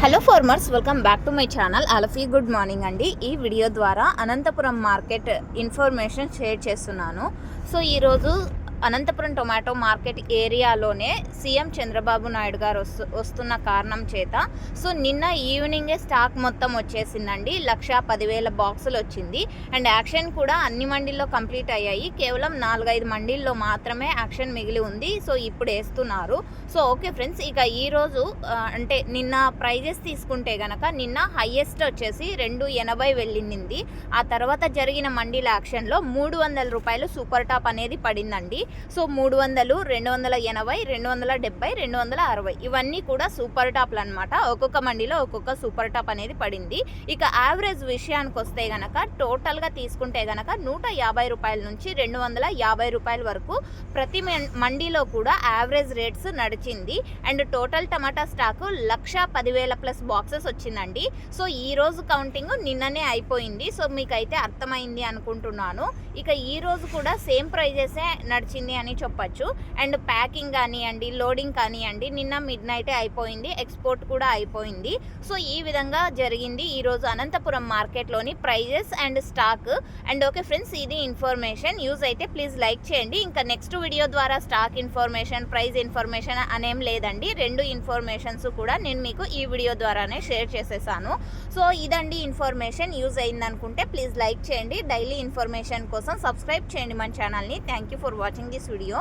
Hello farmers, welcome back to my channel. అలఫీ good morning అండి. ఈ వీడియో ద్వారా అనంతపురం మార్కెట్ ఇన్ఫర్మేషన్ షేర్ చేస్తున్నాను. సో ఈరోజు అనంతపురం టొమాటో మార్కెట్ ఏరియాలోనే సీఎం చంద్రబాబు నాయుడు గారు వస్తున్న కారణం చేత సో నిన్న ఈవినింగే స్టాక్ మొత్తం వచ్చేసిందండి. 1,10,000 బాక్సులు వచ్చింది. అండ్ యాక్షన్ కూడా అన్ని మండీల్లో కంప్లీట్ అయ్యాయి. కేవలం 4-5 మండీల్లో మాత్రమే యాక్షన్ మిగిలి ఉంది. సో ఇప్పుడు వేస్తున్నారు. సో ఓకే ఫ్రెండ్స్, ఇక ఈరోజు అంటే నిన్న ప్రైజెస్ తీసుకుంటే గనక నిన్న హైయెస్ట్ వచ్చేసి 280 వెళ్ళింది. ఆ తర్వాత జరిగిన మండీల యాక్షన్లో 300 రూపాయలు సూపర్ టాప్ అనేది పడిందండి. సో 300, 280, 270, 260 ఇవన్నీ కూడా సూపర్ టాప్లు అనమాట. ఒక్కొక్క మండీలో ఒక్కొక్క సూపర్ టాప్ అనేది పడింది. ఇక యావరేజ్ విషయానికి వస్తే గనక టోటల్గా తీసుకుంటే గనక 150 రూపాయల నుంచి 250 రూపాయల వరకు ప్రతి మండీలో కూడా యావరేజ్ రేట్స్ నడిచింది. And total tomato stock 1,10,000 plus boxes వచ్చిందండి. సో ఈ రోజు కౌంటింగ్ నిన్ననే అయిపోయింది. సో మీకైతే అర్థమైంది అనుకుంటున్నాను. ఇక ఈ రోజు కూడా సేమ్ ప్రైజెసే నడిచింది అని చెప్పచ్చు. అండ్ ప్యాకింగ్ కానివ్వండి, లోడింగ్ కానివ్వండి, నిన్న మిడ్ నైటే అయిపోయింది. ఎక్స్పోర్ట్ కూడా అయిపోయింది. సో ఈ విధంగా జరిగింది ఈరోజు అనంతపురం మార్కెట్లోని prices and stock. And okay friends, ఇది ఇన్ఫర్మేషన్. యూజ్ అయితే ప్లీజ్ లైక్ చేయండి. ఇంకా నెక్స్ట్ వీడియో ద్వారా స్టాక్ ఇన్ఫర్మేషన్, ప్రైస్ ఇన్ఫర్మేషన్ అనేం లేదండి. 2 ఇన్ఫర్మేషన్స్ కూడా నేను మీకు ఈ వీడియో ద్వారానే షేర్ చేసేసాను. సో ఇదండి ఇన్ఫర్మేషన్. యూజ్ అయింది అనుకుంటే ప్లీజ్ లైక్ చేయండి. డైలీ ఇన్ఫర్మేషన్ కోసం సబ్స్క్రైబ్ చేయండి మన ఛానల్ని. Thank you for watching this video.